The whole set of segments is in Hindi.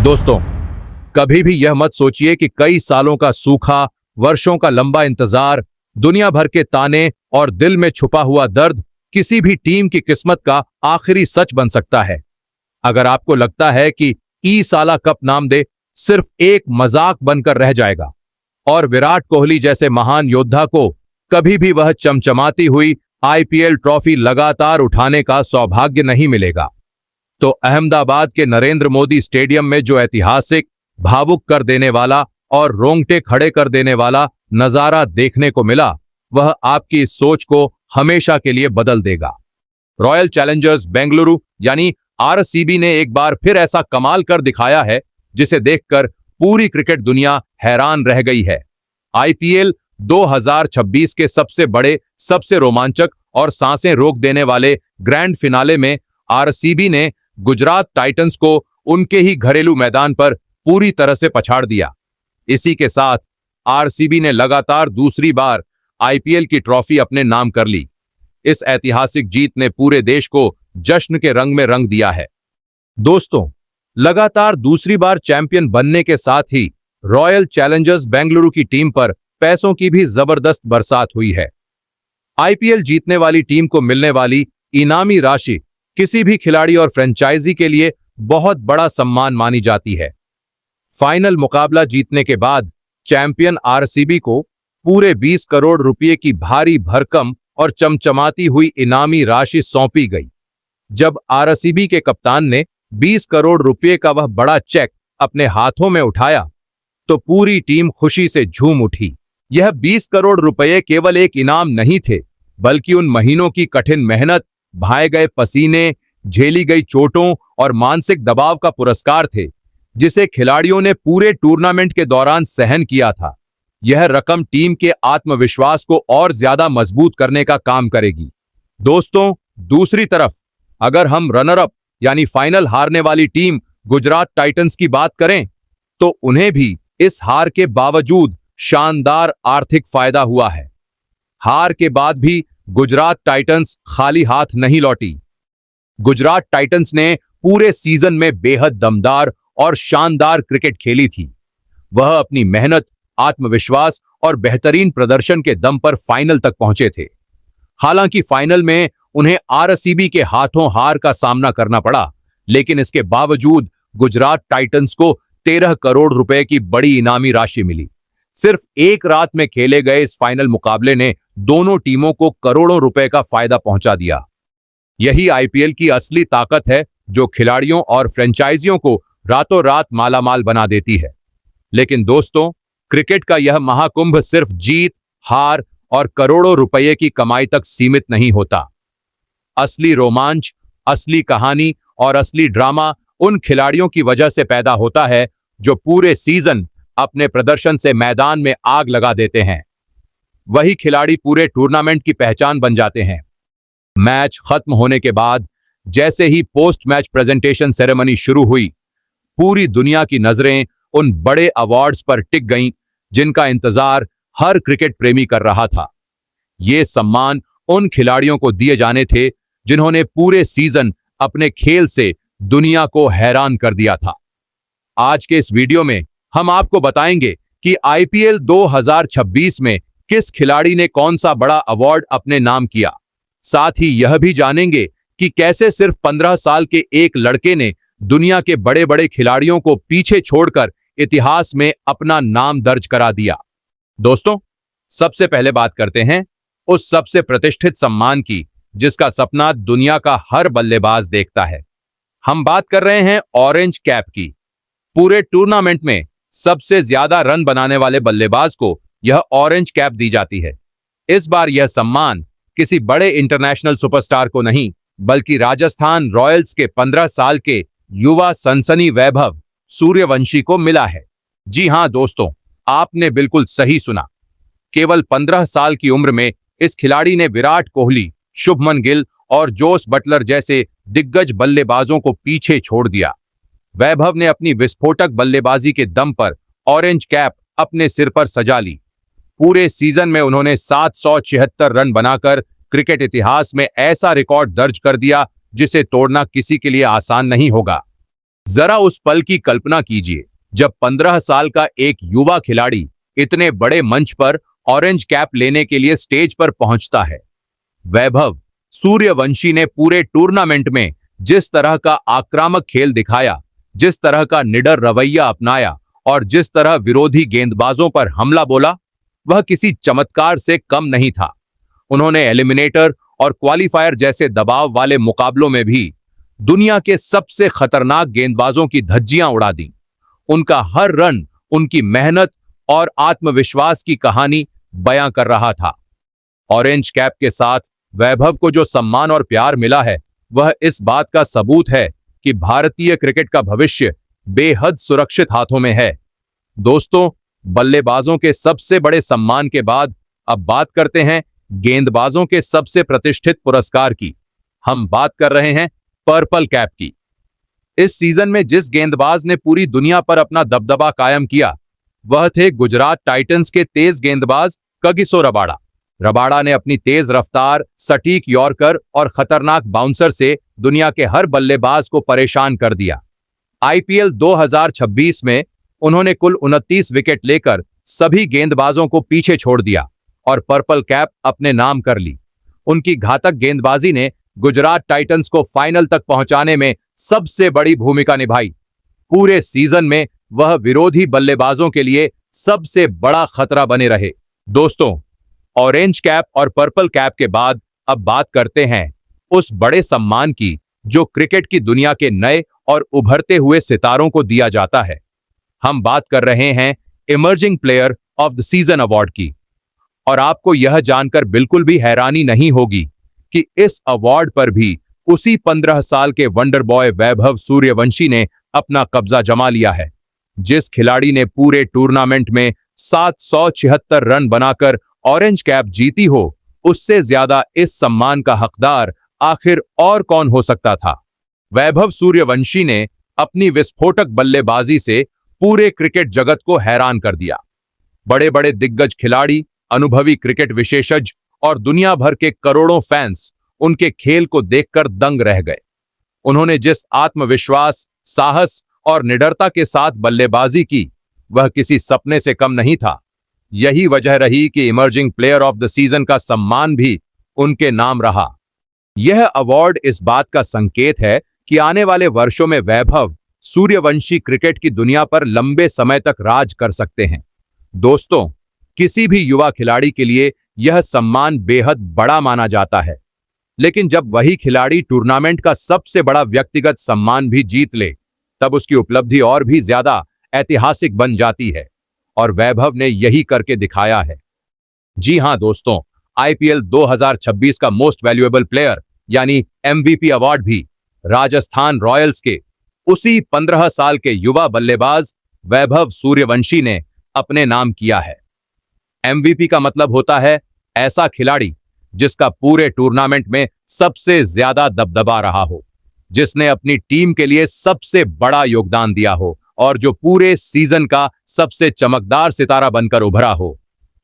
दोस्तों, कभी भी यह मत सोचिए कि कई सालों का सूखा, वर्षों का लंबा इंतजार, दुनिया भर के ताने और दिल में छुपा हुआ दर्द किसी भी टीम की किस्मत का आखिरी सच बन सकता है। अगर आपको लगता है कि ई साला कप नाम दे सिर्फ एक मजाक बनकर रह जाएगा और विराट कोहली जैसे महान योद्धा को कभी भी वह चमचमाती हुई आईपीएल ट्रॉफी लगातार उठाने का सौभाग्य नहीं मिलेगा, तो अहमदाबाद के नरेंद्र मोदी स्टेडियम में जो ऐतिहासिक, भावुक कर देने वाला और रोंगटे खड़े कर देने वाला नजारा देखने को मिला, वह आपकी इस सोच को हमेशा के लिए बदल देगा। रॉयल चैलेंजर्स बेंगलुरु यानी आरसीबी ने एक बार फिर ऐसा कमाल कर दिखाया है जिसे देखकर पूरी क्रिकेट दुनिया हैरान रह गई है। आईपीएल 2026 के सबसे बड़े, सबसे रोमांचक और सांसें रोक देने वाले ग्रैंड फिनाले में आरसीबी ने गुजरात टाइटंस को उनके ही घरेलू मैदान पर पूरी तरह से पछाड़ दिया। इसी के साथ आरसीबी ने लगातार दूसरी बार आईपीएल की ट्रॉफी अपने नाम कर ली। इस ऐतिहासिक जीत ने पूरे देश को जश्न के रंग में रंग दिया है। दोस्तों, लगातार दूसरी बार चैंपियन बनने के साथ ही रॉयल चैलेंजर्स बेंगलुरु की टीम पर पैसों की भी जबरदस्त बरसात हुई है। आईपीएल जीतने वाली टीम को मिलने वाली इनामी राशि किसी भी खिलाड़ी और फ्रेंचाइजी के लिए बहुत बड़ा सम्मान मानी जाती है। फाइनल मुकाबला जीतने के बाद चैंपियन आरसीबी को पूरे 20 करोड़ रुपए की भारी भरकम और चमचमाती हुई इनामी राशि सौंपी गई। जब आरसीबी के कप्तान ने 20 करोड़ रुपए का वह बड़ा चेक अपने हाथों में उठाया तो पूरी टीम खुशी से झूम उठी। यह 20 करोड़ रुपए केवल एक इनाम नहीं थे, बल्कि उन महीनों की कठिन मेहनत, बहाए गए पसीने, झेली गई चोटों और मानसिक दबाव का पुरस्कार थे, जिसे खिलाड़ियों ने पूरे टूर्नामेंट के दौरान सहन किया था। यह रकम टीम के आत्मविश्वास को और ज्यादा मजबूत करने का काम करेगी। दोस्तों, दूसरी तरफ अगर हम रनर अप यानी फाइनल हारने वाली टीम गुजरात टाइटंस की बात करें, तो उन्हें भी इस हार के बावजूद शानदार आर्थिक फायदा हुआ है। हार के बाद भी गुजरात टाइटंस खाली हाथ नहीं लौटी। गुजरात टाइटंस ने पूरे सीजन में बेहद दमदार और शानदार क्रिकेट खेली थी। वह अपनी मेहनत, आत्मविश्वास और बेहतरीन प्रदर्शन के दम पर फाइनल तक पहुंचे थे। हालांकि फाइनल में उन्हें आरसीबी के हाथों हार का सामना करना पड़ा, लेकिन इसके बावजूद गुजरात टाइटंस को 13 करोड़ रुपए की बड़ी इनामी राशि मिली। सिर्फ एक रात में खेले गए इस फाइनल मुकाबले ने दोनों टीमों को करोड़ों रुपए का फायदा पहुंचा दिया। यही आईपीएल की असली ताकत है, जो खिलाड़ियों और फ्रेंचाइजियों को रातों रात मालामाल बना देती है। लेकिन दोस्तों, क्रिकेट का यह महाकुंभ सिर्फ जीत, हार और करोड़ों रुपए की कमाई तक सीमित नहीं होता। असली रोमांच, असली कहानी और असली ड्रामा उन खिलाड़ियों की वजह से पैदा होता है जो पूरे सीजन अपने प्रदर्शन से मैदान में आग लगा देते हैं। वही खिलाड़ी पूरे टूर्नामेंट की पहचान बन जाते हैं। मैच खत्म होने के बाद जैसे ही पोस्ट मैच प्रेजेंटेशन सेरेमनी शुरू हुई, पूरी दुनिया की नजरें उन बड़े अवार्ड्स पर टिक गईं जिनका इंतजार हर क्रिकेट प्रेमी कर रहा था। ये सम्मान उन खिलाड़ियों को दिए जाने थे जिन्होंने पूरे सीजन अपने खेल से दुनिया को हैरान कर दिया था। आज के इस वीडियो में हम आपको बताएंगे कि आईपीएल 2026 में किस खिलाड़ी ने कौन सा बड़ा अवार्ड अपने नाम किया। साथ ही यह भी जानेंगे कि कैसे सिर्फ 15 साल के एक लड़के ने दुनिया के बड़े बड़े खिलाड़ियों को पीछे छोड़कर इतिहास में अपना नाम दर्ज करा दिया। दोस्तों, सबसे पहले बात करते हैं उस सबसे प्रतिष्ठित सम्मान की जिसका सपना दुनिया का हर बल्लेबाज देखता है। हम बात कर रहे हैं ऑरेंज कैप की। पूरे टूर्नामेंट में सबसे ज्यादा रन बनाने वाले बल्लेबाज को यह ऑरेंज कैप दी जाती है। इस बार यह सम्मान किसी बड़े इंटरनेशनल सुपरस्टार को नहीं, बल्कि राजस्थान रॉयल्स के 15 साल के युवा सनसनी वैभव सूर्यवंशी को मिला है। जी हां दोस्तों, आपने बिल्कुल सही सुना। केवल 15 साल की उम्र में इस खिलाड़ी ने विराट कोहली, शुभमन गिल और जोस बटलर जैसे दिग्गज बल्लेबाजों को पीछे छोड़ दिया। वैभव ने अपनी विस्फोटक बल्लेबाजी के दम पर ऑरेंज कैप अपने सिर पर सजा ली। पूरे सीजन में उन्होंने 776 रन बनाकर क्रिकेट इतिहास में ऐसा रिकॉर्ड दर्ज कर दिया जिसे तोड़ना किसी के लिए आसान नहीं होगा। जरा उस पल की कल्पना कीजिए जब 15 साल का एक युवा खिलाड़ी इतने बड़े मंच पर ऑरेंज कैप लेने के लिए स्टेज पर पहुंचता है। वैभव सूर्यवंशी ने पूरे टूर्नामेंट में जिस तरह का आक्रामक खेल दिखाया, जिस तरह का निडर रवैया अपनाया और जिस तरह विरोधी गेंदबाजों पर हमला बोला, वह किसी चमत्कार से कम नहीं था। उन्होंने एलिमिनेटर और क्वालिफायर जैसे दबाव वाले मुकाबलों में भी दुनिया के सबसे खतरनाक गेंदबाजों की धज्जियां उड़ा दी। उनका हर रन उनकी मेहनत और आत्मविश्वास की कहानी बयां कर रहा था। ऑरेंज कैप के साथ वैभव को जो सम्मान और प्यार मिला है, वह इस बात का सबूत है कि भारतीय क्रिकेट का भविष्य बेहद सुरक्षित हाथों में है। दोस्तों, बल्लेबाजों के सबसे बड़े सम्मान के बाद अब बात करते हैं गेंदबाजों के सबसे प्रतिष्ठित पुरस्कार की। हम बात कर रहे हैं पर्पल कैप की। इस सीजन में जिस गेंदबाज ने पूरी दुनिया पर अपना दबदबा कायम किया, वह थे गुजरात टाइटंस के तेज गेंदबाज कगिसो रबाडा। रबाडा ने अपनी तेज रफ्तार, सटीक यॉर्कर और खतरनाक बाउंसर से दुनिया के हर बल्लेबाज को परेशान कर दिया। आईपीएल 2026 में उन्होंने कुल 29 विकेट लेकर सभी गेंदबाजों को पीछे छोड़ दिया और पर्पल कैप अपने नाम कर ली। उनकी घातक गेंदबाजी ने गुजरात टाइटंस को फाइनल तक पहुंचाने में सबसे बड़ी भूमिका निभाई। पूरे सीजन में वह विरोधी बल्लेबाजों के लिए सबसे बड़ा खतरा बने रहे। दोस्तों, ऑरेंज कैप और पर्पल कैप के बाद अब बात करते हैं उस बड़े सम्मान की जो क्रिकेट की दुनिया के नए और उभरते हुए सितारों को दिया जाता है। हम बात कर रहे हैं emerging player of the season award की। और आपको यह जानकर बिल्कुल भी हैरानी नहीं होगी कि इस अवार्ड पर भी उसी 15 साल के वंडर बॉय वैभव सूर्यवंशी ने अपना कब्जा जमा लिया है। जिस खिलाड़ी ने पूरे टूर्नामेंट में 776 रन बनाकर ऑरेंज कैप जीती हो, उससे ज्यादा इस सम्मान का हकदार आखिर और कौन हो सकता था। वैभव सूर्यवंशी ने अपनी विस्फोटक बल्लेबाजी से पूरे क्रिकेट जगत को हैरान कर दिया। बड़े बड़े दिग्गज खिलाड़ी, अनुभवी क्रिकेट विशेषज्ञ और दुनिया भर के करोड़ों फैंस उनके खेल को देखकर दंग रह गए। उन्होंने जिस आत्मविश्वास, साहस और निडरता के साथ बल्लेबाजी की, वह किसी सपने से कम नहीं था। यही वजह रही कि emerging player of the season का सम्मान भी उनके नाम रहा। यह अवार्ड इस बात का संकेत है कि आने वाले वर्षों में वैभव सूर्यवंशी क्रिकेट की दुनिया पर लंबे समय तक राज कर सकते हैं। दोस्तों, किसी भी युवा खिलाड़ी के लिए यह सम्मान बेहद बड़ा माना जाता है, लेकिन जब वही खिलाड़ी टूर्नामेंट का सबसे बड़ा व्यक्तिगत सम्मान भी जीत ले, तब उसकी उपलब्धि और भी ज्यादा ऐतिहासिक बन जाती है। और वैभव ने यही करके दिखाया है। जी हां दोस्तों, आईपीएल 2026 का मोस्ट वैल्यूएबल प्लेयर यानी एमवीपी अवार्ड भी राजस्थान रॉयल्स के उसी 15 साल के युवा बल्लेबाज वैभव सूर्यवंशी ने अपने नाम किया है। एमवीपी का मतलब होता है ऐसा खिलाड़ी जिसका पूरे टूर्नामेंट में सबसे ज्यादा दबदबा रहा हो, जिसने अपनी टीम के लिए सबसे बड़ा योगदान दिया हो और जो पूरे सीजन का सबसे चमकदार सितारा बनकर उभरा हो।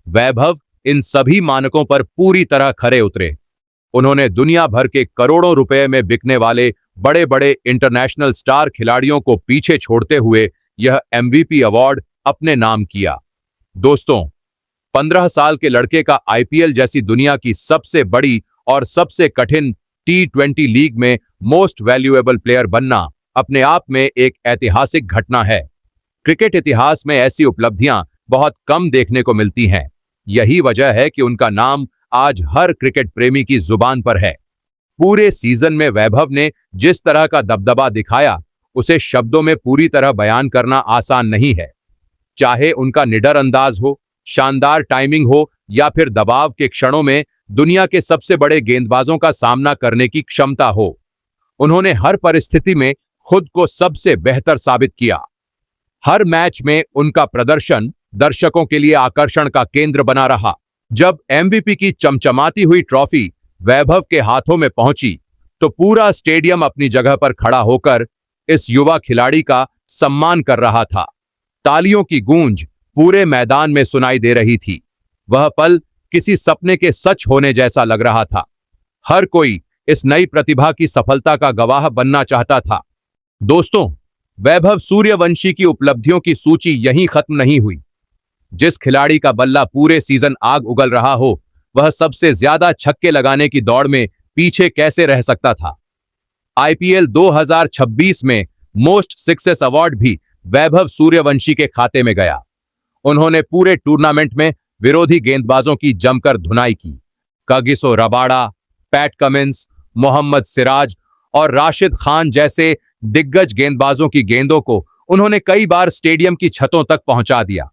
वैभव इन सभी मानकों पर पूरी तरह खरे उतरे। उन्होंने दुनिया भर के करोड़ों रुपए में बिकने वाले बड़े बड़े इंटरनेशनल स्टार खिलाड़ियों को पीछे छोड़ते हुए यह एमवीपी अवार्ड अपने नाम किया। दोस्तों, 15 साल के लड़के का आईपीएल जैसी दुनिया की सबसे बड़ी और सबसे कठिन T20 लीग में मोस्ट वैल्यूएबल प्लेयर बनना अपने आप में एक ऐतिहासिक घटना है। क्रिकेट इतिहास में ऐसी उपलब्धियां बहुत कम देखने को मिलती हैं। यही वजह है कि उनका नाम आज हर क्रिकेट प्रेमी की जुबान पर है। पूरे सीजन में वैभव ने जिस तरह का दबदबा दिखाया, उसे शब्दों में पूरी तरह बयान करना आसान नहीं है। चाहे उनका निडर अंदाज हो, शानदार टाइमिंग हो या फिर दबाव के क्षणों में दुनिया के सबसे बड़े गेंदबाजों का सामना करने की क्षमता हो, उन्होंने हर परिस्थिति में खुद को सबसे बेहतर साबित किया। हर मैच में उनका प्रदर्शन दर्शकों के लिए आकर्षण का केंद्र बना रहा। जब एमवीपी की चमचमाती हुई ट्रॉफी वैभव के हाथों में पहुंची, तो पूरा स्टेडियम अपनी जगह पर खड़ा होकर इस युवा खिलाड़ी का सम्मान कर रहा था। तालियों की गूंज पूरे मैदान में सुनाई दे रही थी। वह पल किसी सपने के सच होने जैसा लग रहा था। हर कोई इस नई प्रतिभा की सफलता का गवाह बनना चाहता था। दोस्तों, वैभव सूर्यवंशी की उपलब्धियों की सूची यहीं खत्म नहीं हुई। जिस खिलाड़ी का बल्ला पूरे सीजन आग उगल रहा हो, वह सबसे ज्यादा छक्के लगाने की दौड़ में पीछे कैसे रह सकता था। आईपीएल 2026 में मोस्ट सिक्सेस अवार्ड भी वैभव सूर्यवंशी के खाते में गया। उन्होंने पूरे टूर्नामेंट में विरोधी गेंदबाजों की जमकर धुनाई की। Kagiso Rabada, Pat Cummins, Mohammed Siraj और राशिद खान जैसे दिग्गज गेंदबाजों की गेंदों को उन्होंने कई बार स्टेडियम की छतों तक पहुंचा दिया।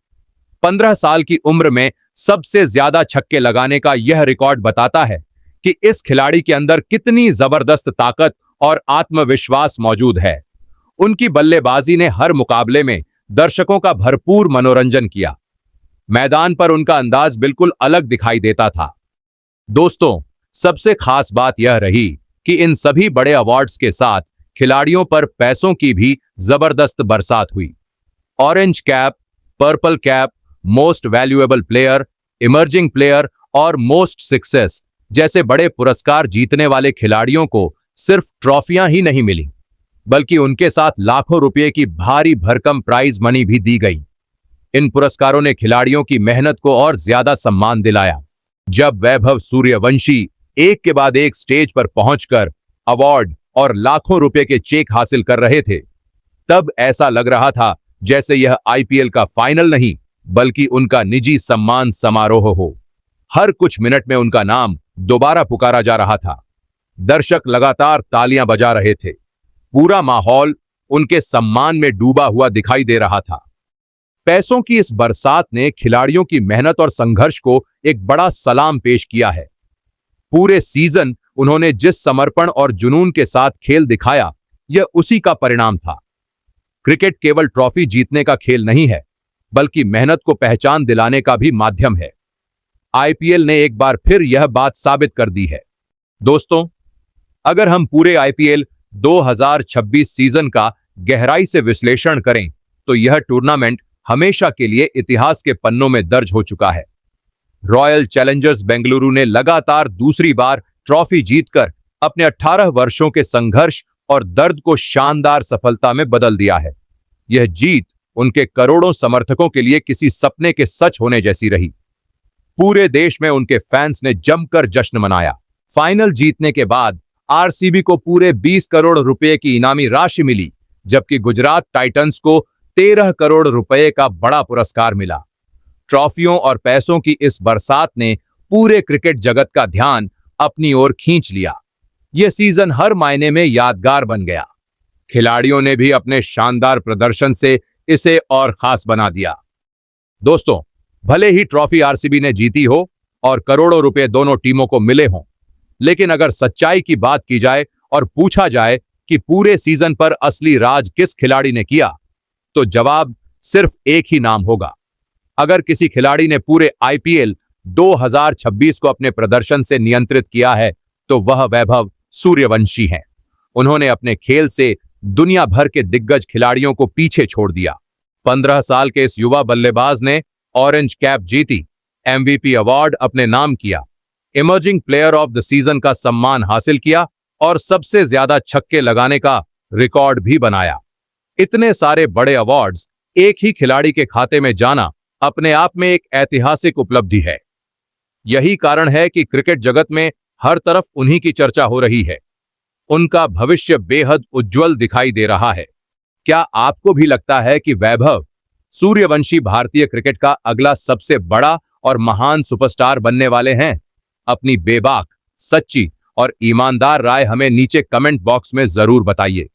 15 साल की उम्र में सबसे ज्यादा छक्के लगाने का यह रिकॉर्ड बताता है कि इस खिलाड़ी के अंदर कितनी जबरदस्त ताकत और आत्मविश्वास मौजूद है। उनकी बल्लेबाजी ने हर मुकाबले में दर्शकों का भरपूर मनोरंजन किया। मैदान पर उनका अंदाज बिल्कुल अलग दिखाई देता था। दोस्तों, सबसे खास बात यह रही कि इन सभी बड़े अवार्ड्स के साथ खिलाड़ियों पर पैसों की भी जबरदस्त बरसात हुई। Orange cap, purple cap, most valuable player, emerging player और मोस्ट सक्सेस जैसे बड़े पुरस्कार जीतने वाले खिलाड़ियों को सिर्फ ट्रॉफियां ही नहीं मिली, बल्कि उनके साथ लाखों रुपए की भारी भरकम प्राइज मनी भी दी गई। इन पुरस्कारों ने खिलाड़ियों की मेहनत को और ज्यादा सम्मान दिलाया। जब वैभव सूर्यवंशी एक के बाद एक स्टेज पर पहुंचकर अवार्ड और लाखों रुपए के चेक हासिल कर रहे थे, तब ऐसा लग रहा था जैसे यह आईपीएल का फाइनल नहीं, बल्कि उनका निजी सम्मान समारोह हो। हर कुछ मिनट में उनका नाम दोबारा पुकारा जा रहा था। दर्शक लगातार तालियां बजा रहे थे। पूरा माहौल उनके सम्मान में डूबा हुआ दिखाई दे रहा था। पैसों की इस बरसात ने खिलाड़ियों की मेहनत और संघर्ष को एक बड़ा सलाम पेश किया है। पूरे सीजन उन्होंने जिस समर्पण और जुनून के साथ खेल दिखाया, यह उसी का परिणाम था। क्रिकेट केवल ट्रॉफी जीतने का खेल नहीं है, बल्कि मेहनत को पहचान दिलाने का भी माध्यम है। आईपीएल ने एक बार फिर यह बात साबित कर दी है। दोस्तों, अगर हम पूरे आईपीएल 2026 सीजन का गहराई से विश्लेषण करें, तो यह टूर्नामेंट हमेशा के लिए इतिहास के पन्नों में दर्ज हो चुका है। रॉयल चैलेंजर्स बेंगलुरु ने लगातार दूसरी बार ट्रॉफी जीतकर अपने 18 वर्षों के संघर्ष और दर्द को शानदार सफलता में बदल दिया है। यह जीत उनके करोड़ों समर्थकों के लिए किसी सपने के सच होने जैसी रही। पूरे देश में उनके फैंस ने जमकर जश्न मनाया। फाइनल जीतने के बाद आरसीबी को पूरे 20 करोड़ रुपए की इनामी राशि मिली, जबकि गुजरात टाइटंस को 13 करोड़ रुपए का बड़ा पुरस्कार मिला। ट्रॉफियों और पैसों की इस बरसात ने पूरे क्रिकेट जगत का ध्यान अपनी ओर खींच लिया। यह सीजन हर मायने में यादगार बन गया। खिलाड़ियों ने भी अपने शानदार प्रदर्शन से इसे और खास बना दिया। दोस्तों, भले ही ट्रॉफी आरसीबी ने जीती हो और करोड़ों रुपए दोनों टीमों को मिले हों, लेकिन अगर सच्चाई की बात की जाए और पूछा जाए कि पूरे सीजन पर असली राज किस खिलाड़ी ने किया, तो जवाब सिर्फ एक ही नाम होगा। अगर किसी खिलाड़ी ने पूरे आईपीएल 2026 को अपने प्रदर्शन से नियंत्रित किया है, तो वह वैभव सूर्यवंशी हैं। उन्होंने अपने खेल से दुनिया भर के दिग्गज खिलाड़ियों को पीछे छोड़ दिया। 15 साल के इस युवा बल्लेबाज ने ऑरेंज कैप जीती, एमवीपी अवार्ड अपने नाम किया, emerging player of the season का सम्मान हासिल किया और सबसे ज्यादा छक्के लगाने का रिकॉर्ड भी बनाया। इतने सारे बड़े अवार्ड्स एक ही खिलाड़ी के खाते में जाना अपने आप में एक ऐतिहासिक उपलब्धि है। यही कारण है कि क्रिकेट जगत में हर तरफ उन्हीं की चर्चा हो रही है। उनका भविष्य बेहद उज्जवल दिखाई दे रहा है। क्या आपको भी लगता है कि वैभव सूर्यवंशी भारतीय क्रिकेट का अगला सबसे बड़ा और महान सुपरस्टार बनने वाले हैं? अपनी बेबाक, सच्ची और ईमानदार राय हमें नीचे कमेंट बॉक्स में जरूर बताइए।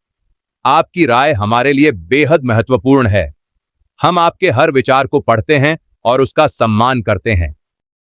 आपकी राय हमारे लिए बेहद महत्वपूर्ण है। हम आपके हर विचार को पढ़ते हैं और उसका सम्मान करते हैं।